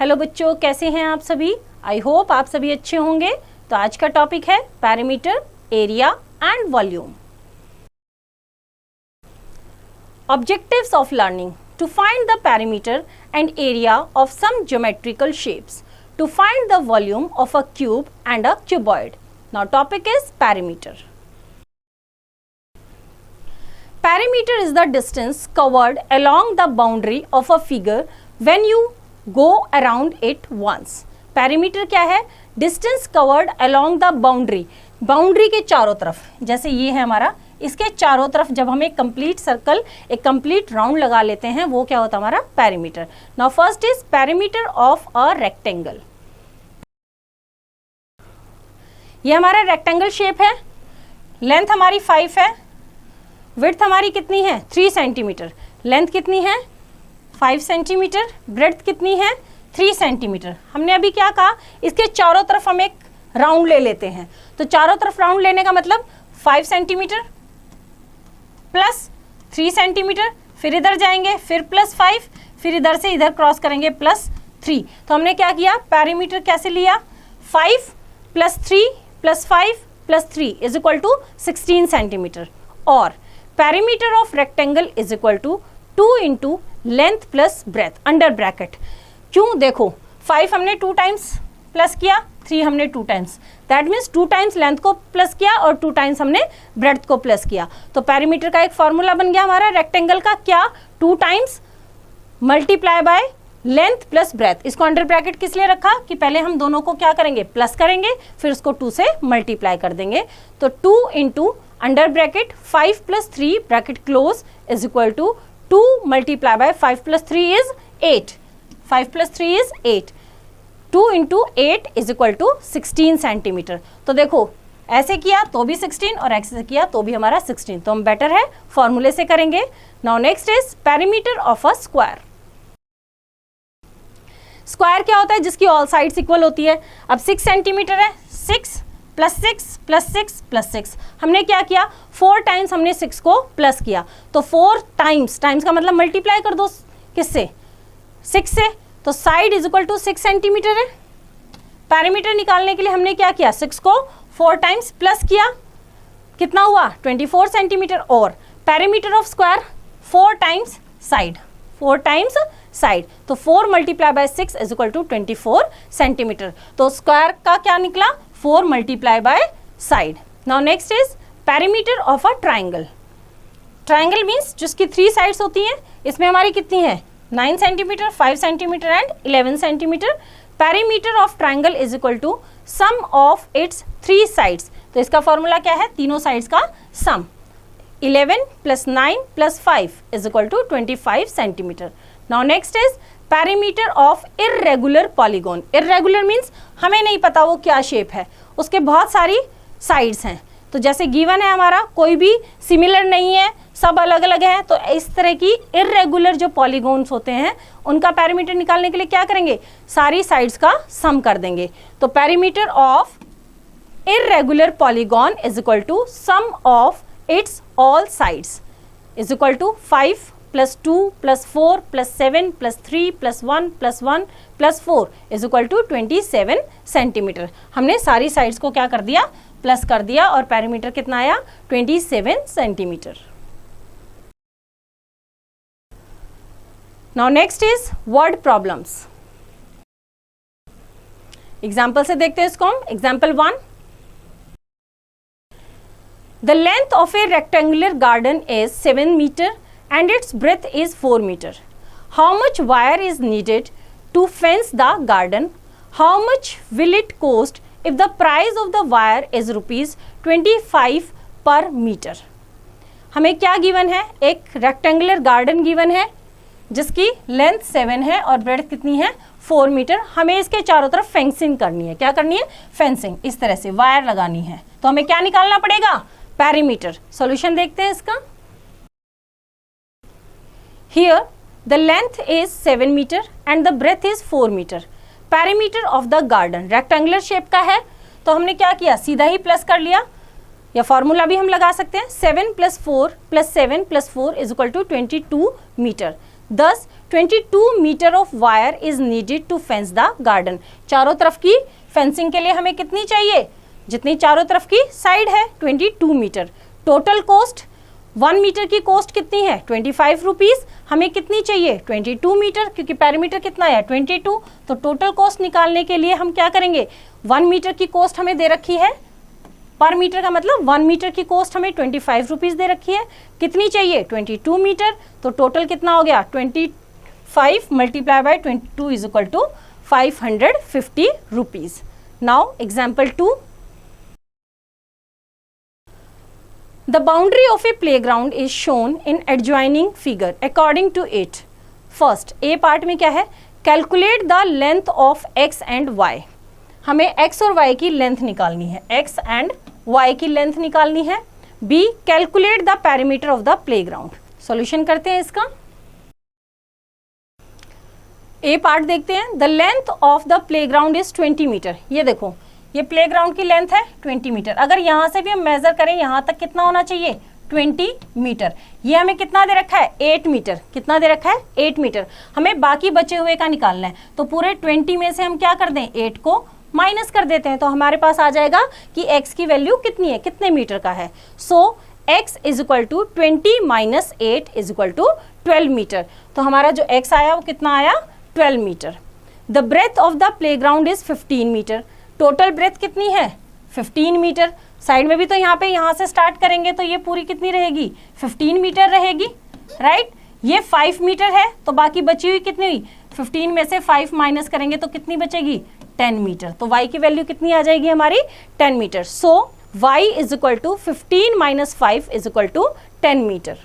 Hello बच्चों, कैसे हैं आप सभी। आई होप आप सभी अच्छे होंगे। तो आज का टॉपिक है perimeter, area and volume. Objectives of learning: to find the perimeter and area of some geometrical shapes, to find the volume of a cube and a cuboid. Now topic is perimeter. Perimeter is the distance covered along the boundary of a figure when you go around it once. Perimeter क्या है? Distance covered along the boundary. Boundary के चारों तरफ, जैसे ये है हमारा, इसके चारों तरफ जब हम एक कंप्लीट सर्कल, एक कंप्लीट राउंड लगा लेते हैं, वो क्या होता है हमारा perimeter. Now first is perimeter of a rectangle. ये हमारा रेक्टेंगल शेप है. लेंथ हमारी 5 है. विड्थ हमारी कितनी है? 3 सेंटीमीटर. लेंथ कितनी है? 5 सेंटीमीटर. ब्रेड्थ कितनी है? 3 सेंटीमीटर. हमने अभी क्या कहा, इसके चारों तरफ हम एक राउंड ले लेते हैं. तो चारों तरफ राउंड लेने का मतलब 5 सेंटीमीटर प्लस 3 सेंटीमीटर, फिर इधर जाएंगे, फिर प्लस 5, फिर इधर से इधर क्रॉस करेंगे प्लस 3. तो हमने क्या किया, पैरीमीटर कैसे लिया? 5 प्लस 3 प्लस 5 plus 3 is equal to 16 centimetre. और perimeter of rectangle is equal to 2 into length plus breadth under bracket. क्यों? देखो 5 हमने 2 टाइम्स प्लस किया, 3 हमने 2 times, that means 2 times length को प्लस किया और 2 टाइम्स हमने ब्रेथ को प्लस किया. तो पैरीमीटर का एक फॉर्मूला बन गया हमारा रेक्टेंगल का, क्या? 2 times multiply by length plus breath. इसको अंडर ब्रैकेट किस लिए रखा कि पहले हम दोनों को क्या करेंगे, प्लस करेंगे, फिर उसको 2 से मल्टीप्लाई कर देंगे. तो 2 into under bracket 5 plus 3 bracket close is equal to 2 multiply by 5 plus 3 is 8. 5 plus 3 is 8. 2 into 8 is equal to 16 centimetre. तो देखो ऐसे किया तो भी 16 और ऐसे किया तो भी हमारा 16. तो हम बेटर है फॉर्मूले से करेंगे. Now next is perimeter of a square. Square क्या होता है? जिसकी ऑल साइड्स इक्वल होती है. अब 6 सेंटीमीटर है. 6 प्लस 6 प्लस 6 प्लस 6. हमने क्या किया, 4 टाइम्स हमने 6 को प्लस किया. तो 4 टाइम्स, टाइम्स का मतलब मल्टीप्लाई कर दो किससे? 6 से. तो side is equal to 6 centimetre है. पैरीमीटर निकालने के लिए हमने क्या किया, 6 को 4 टाइम्स प्लस किया, कितना हुआ? 24 सेंटीमीटर. और perimeter of square 4 times side, 4 times side. तो 4 multiply by 6 is equal to 24 centimetre. तो स्क्वायर का क्या निकला, 4 multiply by side. Now next is perimeter of a triangle. Triangle means जिसकी 3 साइड्स होती हैं. इसमें हमारी कितनी है? 9 centimetre, 5 centimetre and 11 centimetre. Perimeter of triangle is equal to sum of its 3 sides. तो इसका फॉर्मूला क्या है? तीनों साइड्स का sum. 11 plus 9 plus 5 is equal to 25 centimetre. Now next is perimeter of irregular polygon. Irregular means हमें नहीं पता वो क्या शेप है, उसके बहुत सारी साइड्स हैं. तो जैसे गिवन है हमारा, कोई भी सिमिलर नहीं है, सब अलग अलग हैं. तो इस तरह की इर्रेगुलर जो पॉलीगॉन्स होते हैं उनका पैरीमीटर निकालने के लिए क्या करेंगे, सारी साइड्स का सम कर देंगे. तो perimeter of irregular polygon is equal to sum of its all sides is equal to 5 plus 2 plus 4 plus 7 plus 3 plus 1 plus 1 plus 4 is equal to 27 centimetre. हमने सारी साइड्स को क्या कर दिया, प्लस कर दिया, और पैरीमीटर कितना आया, 27 centimetre. Now next is word problems. Example से देखते हैं इसको हम. Example 1, the length of a rectangular garden is 7 metre and its breadth is 4 meter. How much wire is needed to fence the garden? How much will it cost if the price of the wire is rupees 25 per meter? हमें क्या given है, एक rectangular garden given है जिसकी length 7 है और breath कितनी है, 4 मीटर. हमें इसके चारों तरफ फेंसिंग करनी है. क्या करनी है? फेंसिंग. इस तरह से वायर लगानी है. तो हमें क्या निकालना पड़ेगा, पैरीमीटर. सॉल्यूशन देखते हैं इसका. Here the length is 7 meter and the breadth is 4 meter. Perimeter of the garden rectangular shape का है. तो हमने क्या किया, सीधा ही प्लस कर लिया, या फॉर्मूला भी हम लगा सकते हैं. 7 plus 4 plus 7 plus 4 is equal to 22 metre. Thus 22 metre of wire is needed to fence the garden. चारों तरफ की फेंसिंग के लिए हमें कितनी चाहिए, जितनी चारों तरफ की साइड है 22 मीटर। टोटल कॉस्ट 1 मीटर की कॉस्ट कितनी है 25 रुपीज, हमें कितनी चाहिए 22 मीटर, क्योंकि पैरामीटर कितना है 22। तो टोटल कॉस्ट निकालने के लिए हम क्या करेंगे, 1 मीटर की कॉस्ट हमें दे रखी है, पर मीटर का मतलब 1 मीटर की कॉस्ट हमें 25 रुपीज दे रखी है, कितनी चाहिए 22 मीटर। तो टोटल कितना हो गया 25 multiply by 22 is equal to 550 rupees. Now example 2, the boundary of a playground is shown in adjoining figure according to it. First, A part में क्या है, calculate the length of x and y. हमें x और y की length निकालनी है, x and y की length निकालनी है। B, calculate the perimeter of the playground. Solution करते हैं इसका। A पार्ट देखते हैं, the length of the playground is 20 metre. ये देखो ये प्लेग्राउंड की लेंथ है 20 मीटर। अगर यहाँ से भी हम मेजर करें यहाँ तक कितना होना चाहिए 20 मीटर। ये हमें कितना दे रखा है 8 मीटर, कितना दे रखा है 8 मीटर। हमें बाकी बचे हुए का निकालना है, तो पूरे 20 में से हम क्या कर दें 8 को माइनस कर देते हैं, तो हमारे पास आ जाएगा कि x की वैल्यू कितनी है, कितने मीटर का है। So x is equal to 20 minus 8 is equal to 12 metre. तो हमारा जो x आया वो कितना आया 12 metre. The breadth of the playground is 15 metre. Total breadth कितनी है 15 मीटर। साइड में भी तो यहाँ से स्टार्ट करेंगे तो ये पूरी कितनी रहेगी 15 मीटर रहेगी, राइट। ये 5 मीटर है तो बाकी बची हुई कितनी हुई 15 में से 5 माइनस करेंगे तो कितनी बचेगी 10 मीटर। तो y की वैल्यू कितनी आ जाएगी हमारी 10 metre. So y is equal to 15 minus 5 is equal to 10 metre.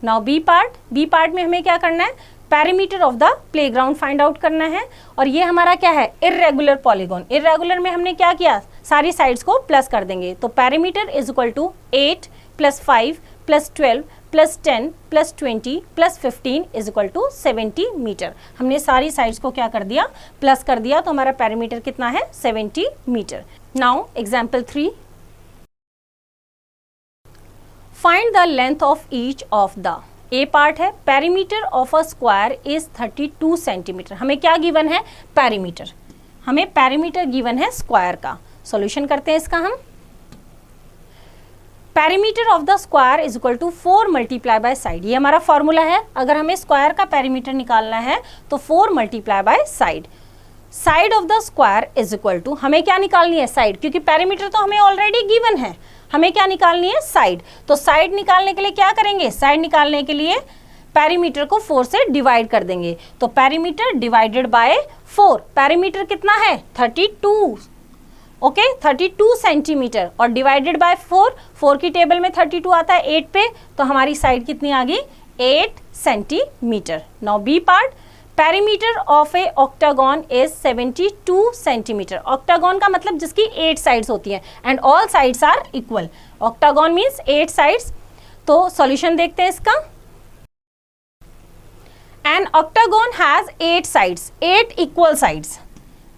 Now B part में हमें क्या करना है, perimeter of the playground find out करना है। और ये हमारा क्या है इर्रेगुलर पॉलीगॉन। इर्रेगुलर में हमने क्या किया, सारी साइड्स को प्लस कर देंगे। तो perimeter is equal to 8 plus 5 plus 12 plus 10 plus 20 plus 15 is equal to 70 metre. हमने सारी साइड्स को क्या कर दिया प्लस कर दिया, तो हमारा पैरीमीटर कितना है 70 metre. Now example 3, find the length of each of the. A part है, perimeter of a square is 32 centimetre. हमें क्या गिवन है पैरीमीटर, हमें पैरीमीटर गिवन है स्क्वायर का। सॉल्यूशन करते हैं इसका हम। Perimeter of the square is equal to 4 multiply by side. ये हमारा फॉर्मूला है, अगर हमें स्क्वायर का पैरीमीटर निकालना है तो 4 multiply by side. Side of the square is equal to, हमें क्या निकालनी है साइड, क्योंकि पैरीमीटर तो हमें ऑलरेडी गिवन है, हमें क्या निकालनी है साइड। तो साइड निकालने के लिए क्या करेंगे, साइड निकालने के लिए पैरीमीटर को 4 से डिवाइड कर देंगे। तो पैरीमीटर डिवाइडेड बाय 4, पैरीमीटर कितना है 32, ओके 32 सेंटीमीटर, और डिवाइडेड बाय 4 की टेबल में 32 आता है 8 पे, तो हमारी साइड कितनी आ गई 8 centimetre. Now B part, perimeter of a octagon is 72 centimetre. Octagon का मतलब जिसकी 8 साइड्स होती हैं and all sides are equal. Octagon means 8 sides. तो सॉल्यूशन देखते हैं इसका। An octagon has 8 sides, 8 equal sides.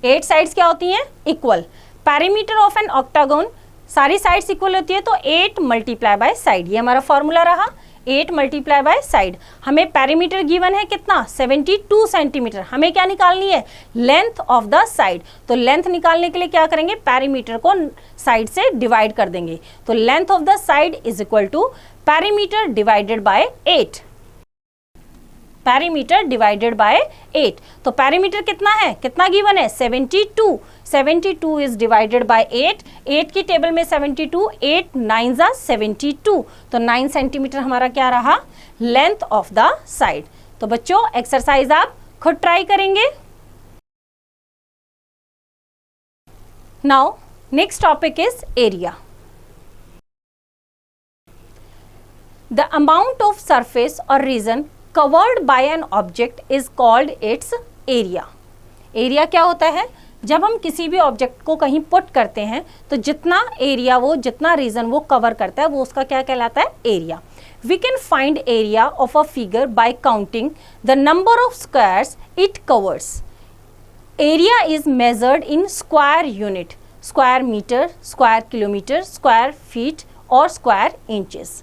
8 sides क्या होती हैं equal. Perimeter of an octagon, सारी साइड्स इक्वल होती है तो 8 मल्टीप्लाई बाय साइड, ये हमारा फॉर्मूला रहा 8 मल्टीप्लाई बाय साइड। हमें पैरीमीटर गिवन है कितना 72 सेंटीमीटर। हमें क्या निकालनी है लेंथ ऑफ द साइड। तो लेंथ निकालने के लिए क्या करेंगे पैरीमीटर को साइड से डिवाइड कर देंगे। तो length of the side is equal to perimeter divided by 8, perimeter divided by 8। तो पैरीमीटर कितना है, कितना गिवन है 72, 72 इज डिवाइडेड बाय 8, 8 की टेबल में 72, 8 9 जा 72, तो 9 सेंटीमीटर हमारा क्या रहा लेंथ ऑफ द साइड। तो बच्चों एक्सरसाइज आप खुद ट्राई करेंगे। Now next topic is area. The amount of surface और region covered by an object is called its area। Area क्या होता है, जब हम किसी भी ऑब्जेक्ट को कहीं पुट करते हैं तो जितना एरिया वो जितना रीजन वो कवर करता है वो उसका क्या कहलाता है area. We can find area of a figure by counting the number of squares it covers. Area is measured in square unit, square metre, square kilometre, square feet और square inches.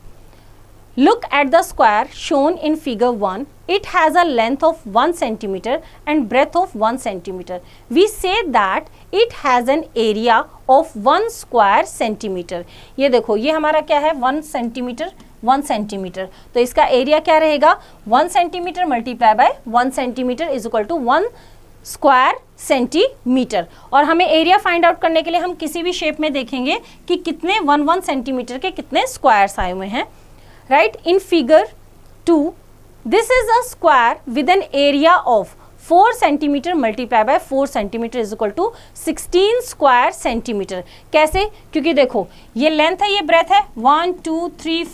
Look at the square shown in figure 1. It has a length of 1 centimeter and breadth of 1 centimeter. We say that it has an area of 1 square centimeter. ये देखो, ये हमारा क्या है, 1 centimetre 1 centimetre, तो इसका area क्या रहेगा, 1 centimetre multiply by 1 centimetre is equal to 1 square centimetre. और हमें एरिया फाइंड आउट करने के लिए हम किसी भी शेप में देखेंगे कि कितने 1 सेंटीमीटर के कितने स्क्वायर्स आए हुए हैं। Right, in figure 2 this is a square with an area of 4 centimetre multiply by 4 centimetre is equal to 16 square centimetre. कैसे, क्योंकि देखो ये लेंथ है, ये ब्रेथ है, 1 2 3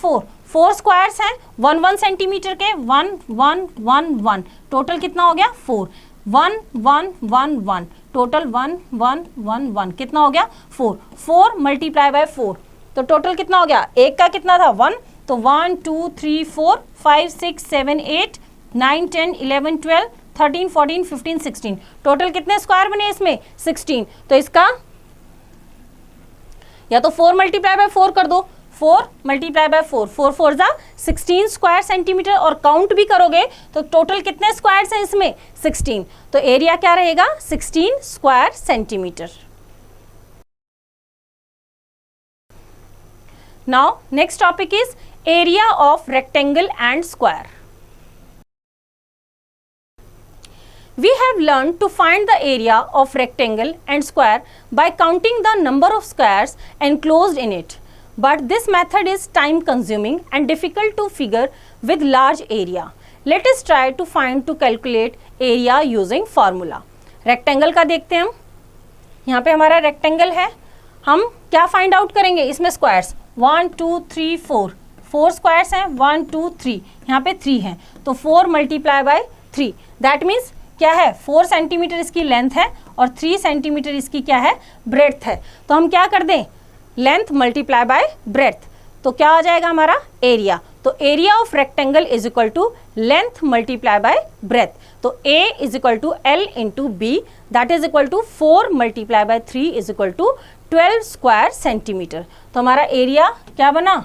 4 स्क्वायर्स हैं 1 सेंटीमीटर के, 1 1 1 1, टोटल कितना हो गया 4, 1 1 1 1, टोटल 1 1 1 1, कितना हो गया 4, 4 मल्टीप्लाई बाय 4, तो टोटल कितना हो गया, एक का कितना था 1, तो 1 2 3 4 5 6 7 8 9 10 11 12 13 14 15 16, टोटल कितने स्क्वायर बने इसमें 16। तो इसका या तो 4 मल्टीप्लाई बाय 4 कर दो, 4 मल्टीप्लाई बाय 4, 4 4 जा 16 स्क्वायर सेंटीमीटर, और काउंट भी करोगे तो टोटल कितने स्क्वायर्स हैं इसमें 16, तो एरिया क्या रहेगा 16 square centimetre. Now next topic is area of rectangle and square. We have learned to find the area of rectangle and square by counting the number of squares enclosed in it. But this method is time consuming and difficult to figure with large area. Let us try to calculate area using formula. Rectangle का देखते हैं हम, यहाँ पे हमारा rectangle है, हम क्या find out करेंगे इसमें squares 1 2 3 4 स्क्वायर्स हैं 1 2 3, यहाँ पे 3 हैं, तो 4 मल्टीप्लाई बाय 3, दैट मीन्स क्या है 4 सेंटीमीटर इसकी लेंथ है और 3 सेंटीमीटर इसकी क्या है ब्रेड्थ है। तो हम क्या कर दें, लेंथ मल्टीप्लाई बाय ब्रेड्थ, तो क्या आ जाएगा हमारा एरिया। तो area of rectangle is equal to length multiply by breadth, तो A is equal to L into B, that is equal to 4 multiply by 3 is equal to 12 square centimetre. तो हमारा area क्या बना,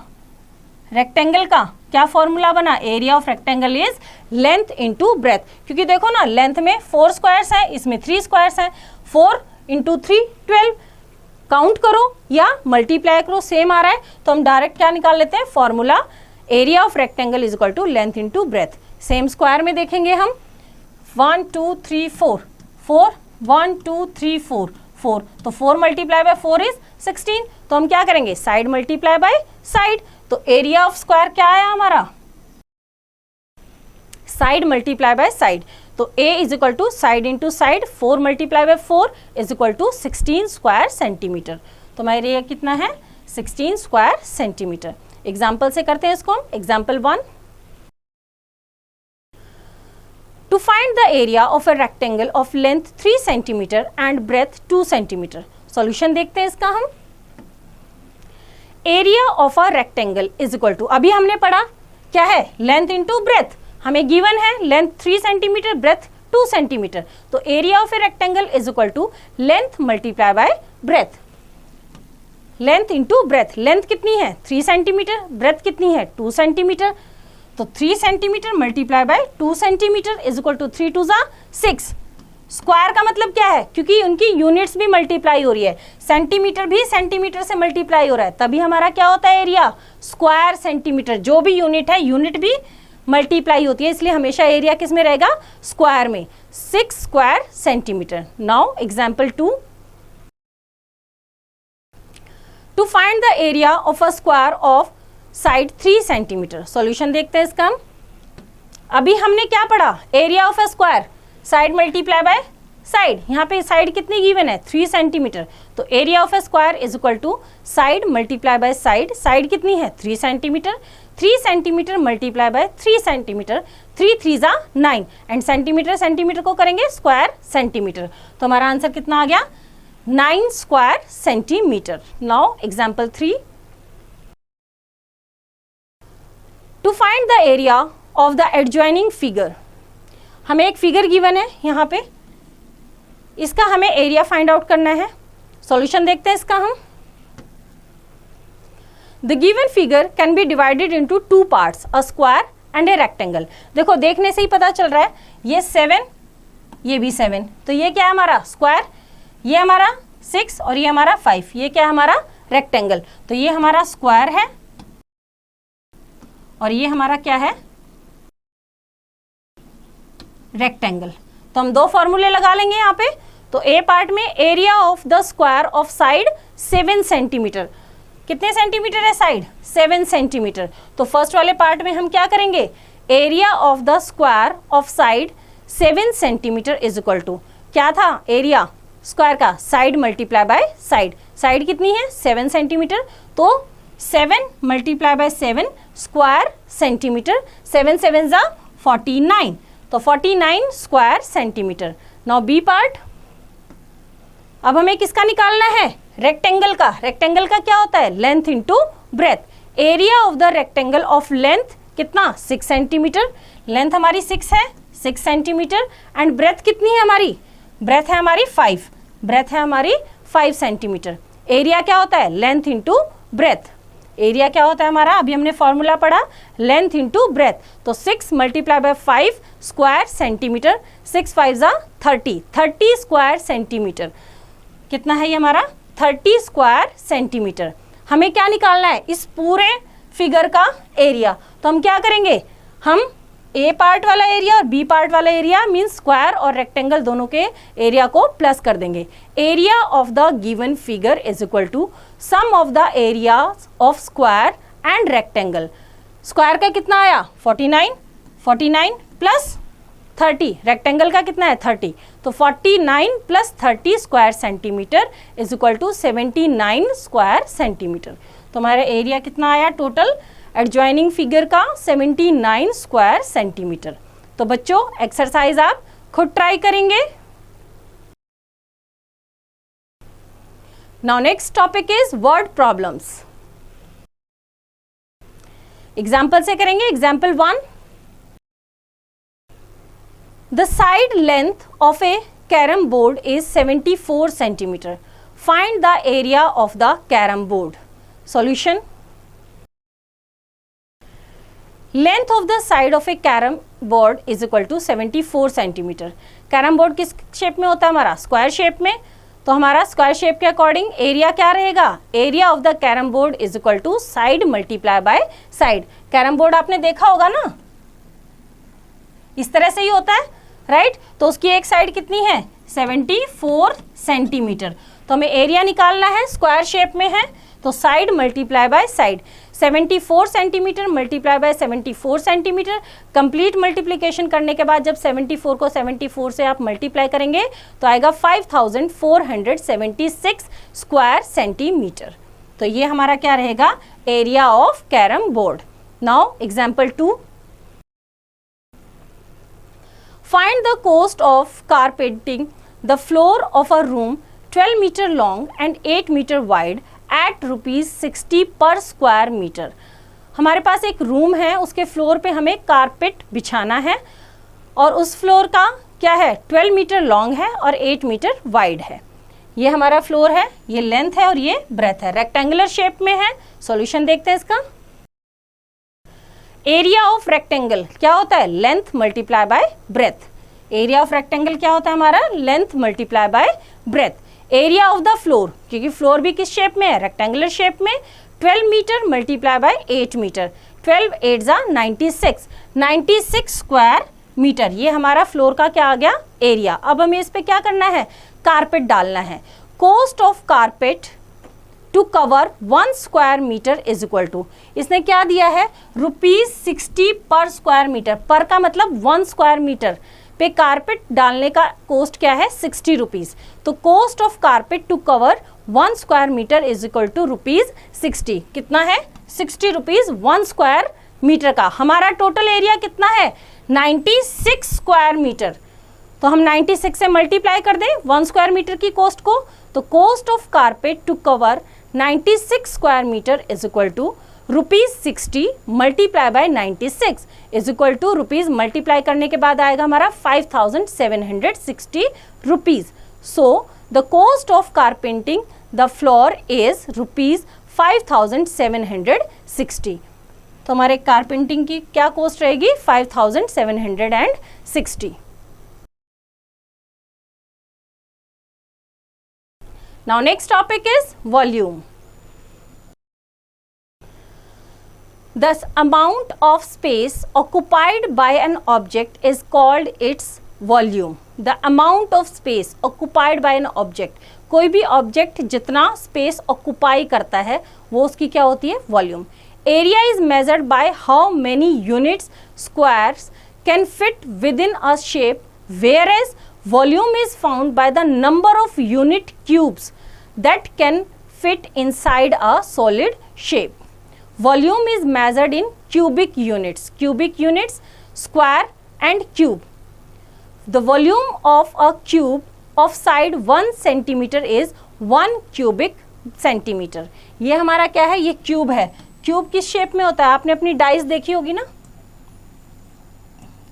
रेक्टेंगल का क्या formula बना, area of rectangle is length into breath, क्योंकि देखो ना लेंथ में 4 स्क्वायर्स है, इसमें 3 स्क्वायर्स हैं, 4 इंटू 3 12, काउंट करो या मल्टीप्लाई करो सेम आ रहा है, तो हम डायरेक्ट क्या निकाल लेते हैं formula, area of rectangle is equal to length into breadth. Same square में देखेंगे हम 1 2 3 4 4 1 2 3 4 4, तो 4 मल्टीप्लाई बाय 4 इज 16, तो हम क्या करेंगे साइड मल्टीप्लाई बाय साइड, तो एरिया ऑफ स्क्वायर क्या आया हमारा साइड मल्टीप्लाई बाय साइड, तो a is equal to side into side 4 multiply by 4 is equal to 16 square centimetre. तो हमारा एरिया कितना है 16 स्क्वायर सेंटीमीटर। एग्जाम्पल से करते हैं इसको हम, example 1, to find the area of a rectangle of length 3 centimetre and breadth 2 centimetre. Solution देखते हैं इसका हम, area of a rectangle is equal to, अभी हमने पढ़ा क्या है लेंथ इंटू ब्रेथ, हमें गिवन है लेंथ 3 सेंटीमीटर ब्रेथ 2 सेंटीमीटर, तो area of a rectangle is equal to length multiply by breadth, length into breadth, length कितनी है 3 सेंटीमीटर, ब्रेथ कितनी है 2 सेंटीमीटर, तो 3 centimetre multiply by 2 centimetre is equal to 3 2 जा 6। Square का मतलब क्या है, क्योंकि उनकी यूनिट्स भी मल्टीप्लाई हो रही है, सेंटीमीटर भी सेंटीमीटर से मल्टीप्लाई हो रहा है, तभी हमारा क्या होता है एरिया स्क्वायर सेंटीमीटर, जो भी यूनिट है यूनिट भी मल्टीप्लाई होती है, इसलिए हमेशा एरिया किस में रहेगा स्क्वायर में, 6 square centimetre. Now example 2, to find the area of a square of side 3 centimetre. Solution देखते हैं इसका, अभी हमने क्या पढ़ा area of a square side multiply by side, यहाँ पे साइड कितनी गिवन है 3 सेंटीमीटर, तो area of a square is equal to side multiply by side, side कितनी है 3 centimetre, 3 centimetre multiply by 3 centimetre, 3 3 जा 9, एंड सेंटीमीटर सेंटीमीटर को करेंगे स्क्वायर सेंटीमीटर, तो हमारा आंसर कितना आ गया 9 square centimetre. Now example 3, to find the area of the adjoining figure, हमें एक फिगर गिवन है यहाँ पे, इसका हमें एरिया फाइंड आउट करना है। सॉल्यूशन देखते हैं इसका हम, the given figure can be divided into two parts, a square and a rectangle. देखो देखने से ही पता चल रहा है, ये 7, ये भी 7, तो ये क्या है हमारा स्क्वायर, ये हमारा 6 और ये हमारा 5, ये क्या है हमारा रेक्टेंगल। तो ये हमारा स्क्वायर है और ये हमारा क्या है रेक्टेंगल। तो हम दो फॉर्मूले लगा लेंगे यहाँ पे। तो ए पार्ट में area of the square of side 7 centimetre, कितने सेंटीमीटर है साइड 7 सेंटीमीटर। तो फर्स्ट वाले पार्ट में हम क्या करेंगे, area of the square of side 7 centimetre is equal to क्या था, एरिया स्क्वायर का side multiply by side, side कितनी है 7 सेंटीमीटर, तो 7 मल्टीप्लाई बाय 7 स्क्वायर सेंटीमीटर, 7 7 जा 49, तो 49 square centimetre. Now B part, अब हमें किसका निकालना है, रेक्टेंगल का। रेक्टेंगल का क्या होता है, length into breath. Area of the rectangle of length कितना 6 सेंटीमीटर, लेंथ हमारी 6 है 6 सेंटीमीटर, एंड ब्रेथ कितनी है हमारी, ब्रेथ है हमारी 5, ब्रेथ है हमारी 5 सेंटीमीटर। एरिया क्या होता है, लेंथ इंटू ब्रेथ। एरिया क्या होता है हमारा, अभी हमने फॉर्मूला पढ़ा, लेंथ इंटू ब्रेथ। तो 6 मल्टीप्लाई बाय 5 स्क्वायर सेंटीमीटर, 6 5 जा 30, 30 स्क्वायर सेंटीमीटर। कितना है ये हमारा 30 स्क्वायर सेंटीमीटर। हमें क्या निकालना है, इस पूरे फिगर का एरिया। तो हम क्या करेंगे, हम ए पार्ट वाला एरिया और बी पार्ट वाला एरिया मींस स्क्वायर और रेक्टेंगल दोनों के एरिया को प्लस कर देंगे। Area of the given figure is equal to sum of the area of square and rectangle. Square का कितना आया 49, 49 प्लस 30, रेक्टेंगल का कितना है 30, तो 49 plus 30 square centimetre is equal to 79 square centimetre. तो हमारा एरिया कितना आया टोटल एडजॉइनिंग फिगर का 79 स्क्वायर सेंटीमीटर। तो बच्चों एक्सरसाइज आप खुद ट्राई करेंगे। Now next topic is word problems. Example से करेंगे। Example 1, the side length of a carrom board is 74 centimetre, find the area of the carrom board. Solution, length of the side of a carrom board is equal to 74 centimetre. Carrom board किस shape में होता है हमारा, square shape में। तो हमारा square shape के according area क्या रहेगा, area of the carrom board is equal to side multiply by side. Carrom board आपने देखा होगा ना, इस तरह से ही होता है राइट। तो उसकी एक साइड कितनी है 74 सेंटीमीटर। तो हमें एरिया निकालना है, स्क्वायर शेप में है तो side multiply by side. 74 centimetre multiply bye 74 centimetre. Complete multiplication करने के बाद जब 74 को 74 से आप मल्टीप्लाई करेंगे तो आएगा 5476 स्क्वायर सेंटीमीटर। तो ये हमारा क्या रहेगा, area of carrom board. Now example 2, find the cost of carpeting the floor of a room 12 metre long and 8 metre wide at ₹60 per square metre. हमारे पास एक रूम है, उसके फ्लोर पे हमें कारपेट बिछाना है और उस फ्लोर का क्या है 12 मीटर लॉन्ग है और 8 मीटर वाइड है। ये हमारा फ्लोर है, ये लेंथ है और ये ब्रेथ है, रेक्टेंगुलर शेप में है। सॉल्यूशन देखते हैं इसका। एरिया ऑफ रेक्टेंगल क्या होता है, length multiply by breath. Area of rectangle क्या होता है हमारा, length multiply by breath. Area of the floor, क्योंकि फ्लोर भी किस शेप में है, रेक्टेंगुलर शेप में, 12 मीटर मल्टीप्लाई बाय 8 मीटर। 12 8 जा 96, 96 स्क्वायर मीटर। ये हमारा फ्लोर का क्या आ गया, एरिया। अब हमें इस पे क्या करना है, कारपेट डालना है। Cost of carpet to cover 1 square metre is equal to, इसने क्या दिया है ₹60 पर स्क्वायर मीटर। पर का मतलब 1 स्क्वायर मीटर पे कारपेट डालने का कॉस्ट क्या है ₹60। तो cost of carpet to cover 1 square metre is equal to ₹60। कितना है ₹60 1 स्क्वायर मीटर का। हमारा टोटल एरिया कितना है 96 स्क्वायर मीटर। तो हम 96 से मल्टीप्लाई कर दें 1 स्क्वायर मीटर की कॉस्ट को, तो cost of carpet to cover 96 square metre is equal to ₹60 multiply by 96 is equal to rupees multiply करने के बाद आएगा हमारा 5760 rupees. So the cost of carpeting the floor is 5760। तो हमारे कार पेंटिंग की क्या कॉस्ट रहेगी? 5760। Now next topic is volume. The amount of space occupied by an object is called its volume. The amount of space occupied by an object, कोई भी object जितना space occupy करता है वो उसकी क्या होती है? Volume. Area is measured by how many units squares can fit within a shape, whereas volume is found by the number of unit cubes that can fit inside a solid shape. Volume is measured in cubic units, square and cube. The volume of a cube of side 1 centimeter is 1 cubic centimeter. ये हमारा क्या है? ये cube है। Cube किस shape में होता है? आपने अपनी डाइस देखी होगी ना,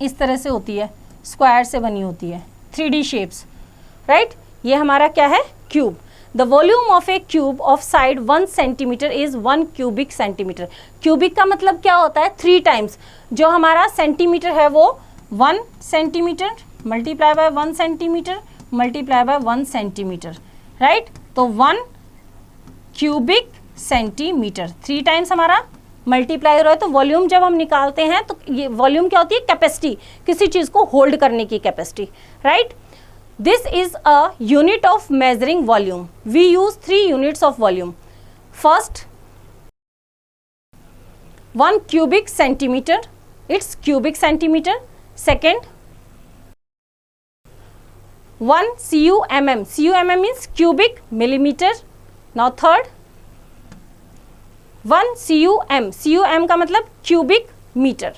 इस तरह से होती है, स्क्वायर से बनी होती है, 3D शेप्स, राइट? ये हमारा क्या है? Cube. The volume of a cube of side 1 centimeter is 1 cubic centimeter. Cubic का मतलब क्या होता है? 3 टाइम्स। जो हमारा सेंटीमीटर है वो 1 centimetre multiply by 1 centimetre multiply by 1 centimetre, right? तो 1 क्यूबिक सेंटीमीटर 3 टाइम्स हमारा मल्टीप्लाई हो रहा है। तो वॉल्यूम जब हम निकालते हैं तो ये वॉल्यूम क्या होती है? कैपेसिटी, किसी चीज को होल्ड करने की capacity, right? This is a unit of measuring volume. We use 3 units of volume. First, 1 cubic centimeter, it's cubic centimeter. Second, 1 CUMM. CUMM means cubic millimeter. Now third, 1 CUM. CUM का मतलब cubic meter.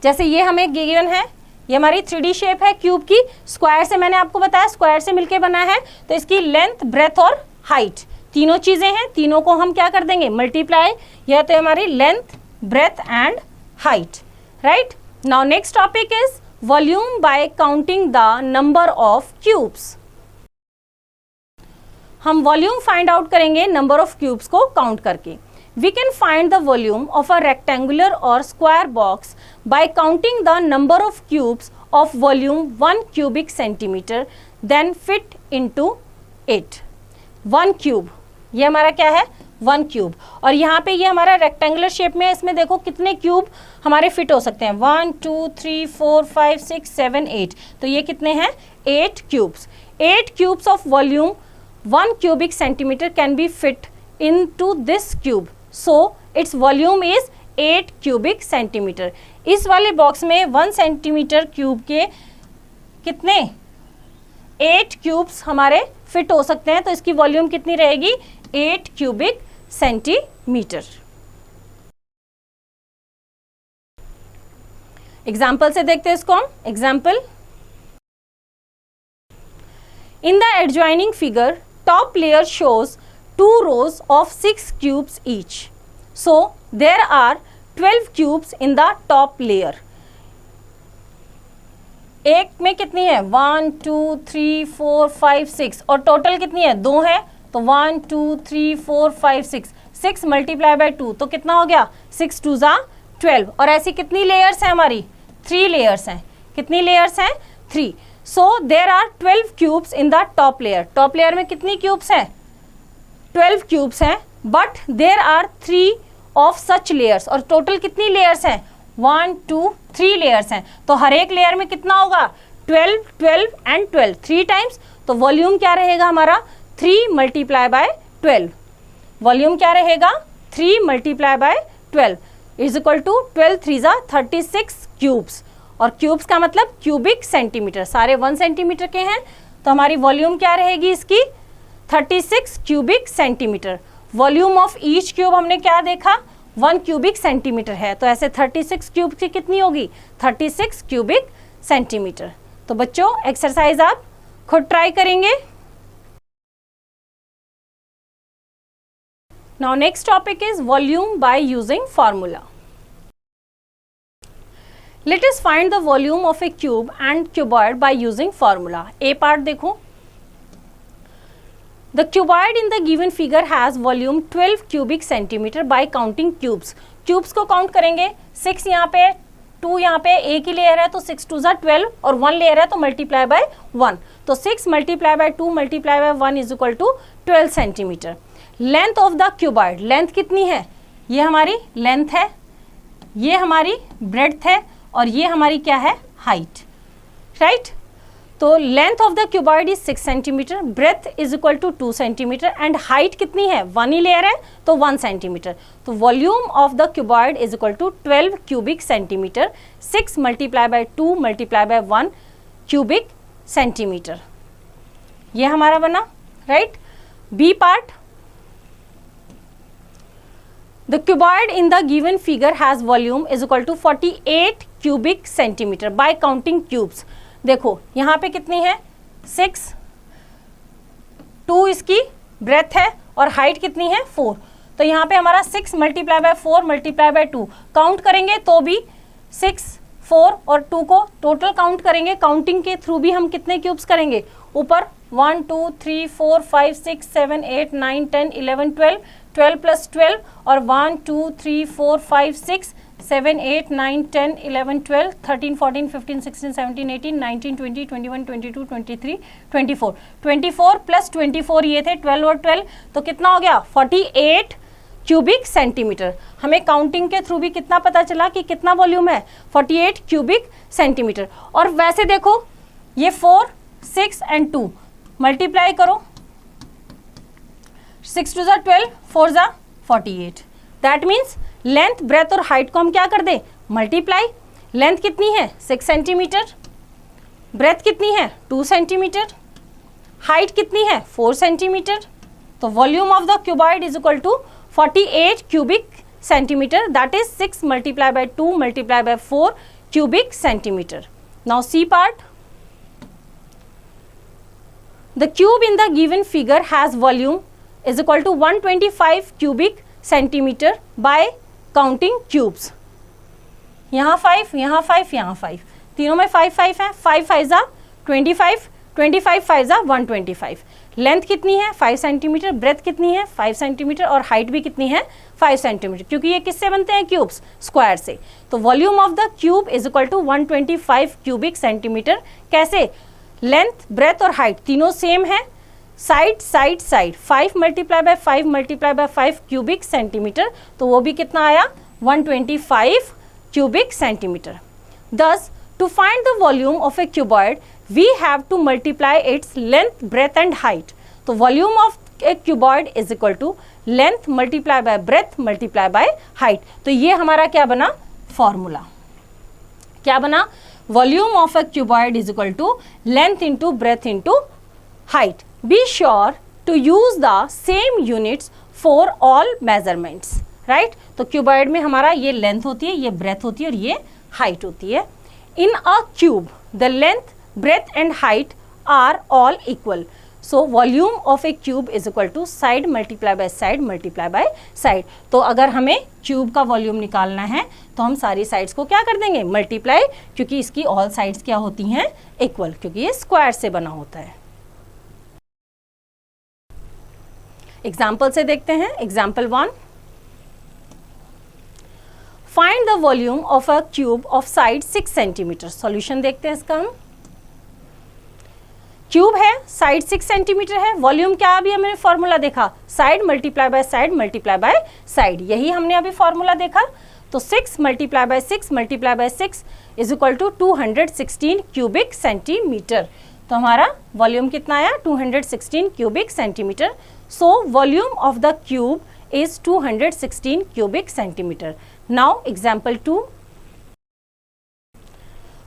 जैसे ये हमें given है, ये हमारी 3D shape है cube की, स्क्वायर से मैंने आपको बताया स्क्वायर से मिलके बना है, तो इसकी लेंथ, ब्रेथ और हाइट तीनों चीजें हैं, तीनों को हम क्या कर देंगे? मल्टीप्लाई। यह तो हमारी length, breadth and height, right? Now next topic is volume by counting the number of cubes. हम वॉल्यूम फाइंड आउट करेंगे नंबर ऑफ क्यूब्स को काउंट करके। We can find the volume of a rectangular or square box by counting the number of cubes of volume 1 cubic centimeter then fit into it. 1 cube, ये हमारा क्या है? 1 cube. और यहाँ पे ये हमारा रेक्टेंगुलर शेप में है, इसमें देखो कितने क्यूब हमारे फिट हो सकते हैं? 1 2 3 4 5 6 7 8। तो ये कितने हैं? 8 cubes. 8 cubes of volume 1 cubic centimeter can be fit into this cube. So its volume is 8 cubic centimeter. इस वाले बॉक्स में 1 सेंटीमीटर क्यूब के कितने? 8 क्यूब्स हमारे फिट हो सकते हैं, तो इसकी वॉल्यूम कितनी रहेगी? 8 क्यूबिक सेंटीमीटर। एग्जाम्पल से देखते हैं इसको हम। Example, in the adjoining figure top layer shows 2 rows of 6 cubes each. So there are 12 cubes in the top layer. एक में कितनी है? 1 2 3 4 5 6 और टोटल कितनी है? 2 है, तो 1 2 3 4 5 6 6 मल्टीप्लाई बाय 2 तो कितना हो गया? 6 2 जा 12। और ऐसी कितनी लेयर्स हैं हमारी? 3 लेयर्स हैं। कितनी लेयर्स हैं? 3। So there are 12 cubes in the top layer. Top layer में कितनी क्यूब्स हैं? 12 क्यूब्स हैं, but there are 3 of such layers. और टोटल कितनी लेयर्स हैं? 1 2 3 लेयर्स हैं। तो हर एक लेयर में कितना होगा? 12 12 एंड 12 3 टाइम्स। तो वॉल्यूम क्या रहेगा हमारा? 3 मल्टीप्लाई बाय 12। वॉल्यूम क्या रहेगा? 3 multiply by 12 is equal to 12 3 जा 36 क्यूब्स। और क्यूब्स का मतलब क्यूबिक सेंटीमीटर, सारे 1 सेंटीमीटर के हैं, तो हमारी वॉल्यूम क्या रहेगी इसकी? 36 cubic centimetre. Volume of each cube हमने क्या देखा? 1 क्यूबिक सेंटीमीटर है, तो ऐसे 36 क्यूब की कितनी होगी? 36 क्यूबिक सेंटीमीटर। तो बच्चों एक्सरसाइज आप खुद ट्राई करेंगे। Now next topic is volume by using formula. Let us find the volume of a cube and cuboid by using formula. A part देखो, the cuboid in the given figure has volume 12 cubic centimetre by counting cubes. Cubes को count करेंगे, 6 यहाँ पे, 2 यहाँ पे, एक ही layer है तो 6 2 ज़ा 12 और 1 लेयर है तो मल्टीप्लाई बाय 1, तो 6 multiply by 2 multiply by 1 is equal to 12 centimetre. Length of the cuboid, length कितनी है, ये हमारी लेंथ है, ये हमारी ब्रेड्थ है और ये हमारी क्या है, हाइट, राइट। तो length of the cuboid is 6 centimetre, breadth is equal to 2 centimetre and height कितनी है, 1 ही लेयर है तो 1 सेंटीमीटर। तो volume of the cuboid is equal to 12 cubic centimetre, 6 multiply by 2 multiply by 1 cubic centimetre, ये हमारा बना, right. B part, the cuboid in the given figure has volume is equal to 48 cubic centimetre by counting cubes. देखो यहाँ पे कितनी है, 6, 2 इसकी breath है और हाइट कितनी है, 4, तो यहाँ पे हमारा 6 multiply by 4 multiply by 2 count करेंगे तो भी 6, 4 और 2 को टोटल काउंट करेंगे, काउंटिंग के थ्रू भी हम कितने क्यूब्स करेंगे, ऊपर 1 2 3 4 5 6 7 8 9 10 11 12, 12 प्लस 12 और 1 2 3 4 5 6 7 8 9 10 11 12 13 14 15 16 17 18 19 20 21 22 23 24, 24 प्लस 24 ये थे 12 और 12, तो कितना हो गया 48 क्यूबिक सेंटीमीटर। हमें काउंटिंग के थ्रू भी कितना पता चला कि कितना वॉल्यूम है, 48 क्यूबिक सेंटीमीटर। और वैसे देखो ये 4 6 एंड 2 मल्टीप्लाई करो, 6 2 ज़ा 12, 4 ज़ा 48, दैट मीन्स लेंथ ब्रेथ और हाइट को हम क्या कर दे, मल्टीप्लाई। लेंथ कितनी है 6 सेंटीमीटर, ब्रेथ कितनी है 2 सेंटीमीटर, हाइट कितनी है 4 सेंटीमीटर, तो volume of the cuboid is equal to 48 cubic centimetre, that is 6 multiply by 2 multiply by 4 cubic centimetre. Now C part, the cube in the given figure has volume is equal to 125 cubic centimetre by counting cubes. यहाँ 5, यहाँ 5, यहाँ 5, तीनों में 5 5 है, 5 5 ज़ा 25, 25 5 ज़ा 125। Length कितनी है 5 सेंटीमीटर, ब्रेथ कितनी है 5 सेंटीमीटर और हाइट भी कितनी है 5 सेंटीमीटर, क्योंकि ये किससे बनते हैं क्यूब्स, स्क्वायर से। तो volume of the cube is equal to 125 cubic centimetre. कैसे, लेंथ ब्रेथ और हाइट तीनों सेम है, side side side, 5 multiply by 5 multiply by 5 cubic centimetre, तो वो भी कितना आया 125 cubic centimetre. Thus, to find the volume of a cuboid, we have to multiply its length, breadth and height. तो volume of a cuboid is equal to length multiply by breadth multiply by height. तो ये हमारा क्या बना, formula क्या बना, volume of a cuboid is equal to length into breadth into height. Be sure to use the same units for all measurements, right? तो cuboid में हमारा ये length होती है, ये breadth होती है और ये height होती है. In a cube, the length, breadth and height are all equal. So volume of a cube is equal to side multiply by side multiply by side. तो अगर हमें क्यूब का वॉल्यूम निकालना है तो हम सारी साइड्स को क्या कर देंगे, मल्टीप्लाई, क्योंकि इसकी ऑल साइड्स क्या होती हैं, इक्वल, क्योंकि ये स्क्वायर से बना होता है. एग्जाम्पल से देखते हैं. Example 1, find the volume of a cube of side 6 centimetre. Solution देखते हैं इसका हम. क्यूब है, साइड 6 सेंटीमीटर है, वॉल्यूम क्या, अभी हमने फॉर्मूला देखा, side multiply by side multiply by side, यही हमने अभी फॉर्मूला देखा. तो 6 multiply by 6 multiply by 6 is equal to 216 cubic centimetre. तो हमारा वॉल्यूम कितना आया, 216 cubic centimetre. So volume of the cube is 216 cubic centimeter. Now example 2,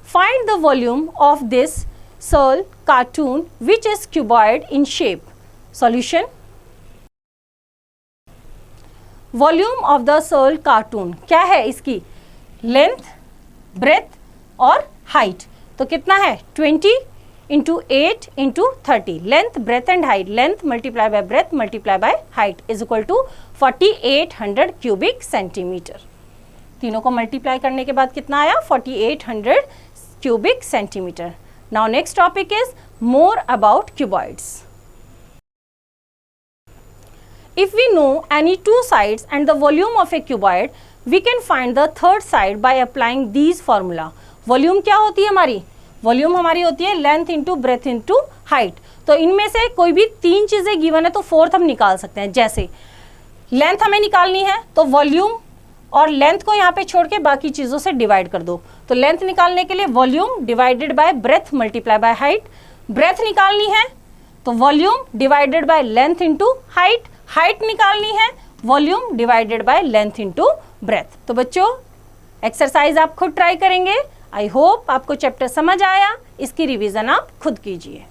find the volume of this Searle cartoon which is cuboid in shape. Solution, volume of the Searle cartoon क्या है, इसकी length, breadth और height. तो कितना है, 20 into 8 into 30. Length breadth and height, length multiply by breadth multiply by height is equal to 4800 cubic centimetre. तीनों को multiply करने के बाद कितना आया, 4800 cubic centimetre. Now next topic is more about cuboids. If we know any two sides and the volume of a cuboid, we can find the third side by applying these formula. Volume क्या होती है हमारी? Volume हमारी होती है length into breath into height. तो इनमें से कोई भी तीन चीजें गिवन है तो फोर्थ हम निकाल सकते हैं. जैसे लेंथ हमें निकालनी है तो वॉल्यूम और लेंथ को यहाँ पे छोड़ के बाकी चीजों से डिवाइड कर दो. तो लेंथ निकालने के लिए volume divided by breadth multiply by height. Breadth निकालनी है तो volume divided by length into height. Height निकालनी है volume divided by length into breadth. तो बच्चों एक्सरसाइज आप खुद ट्राई करेंगे. आई होप आपको चैप्टर समझ आया. इसकी रिवीजन आप खुद कीजिए.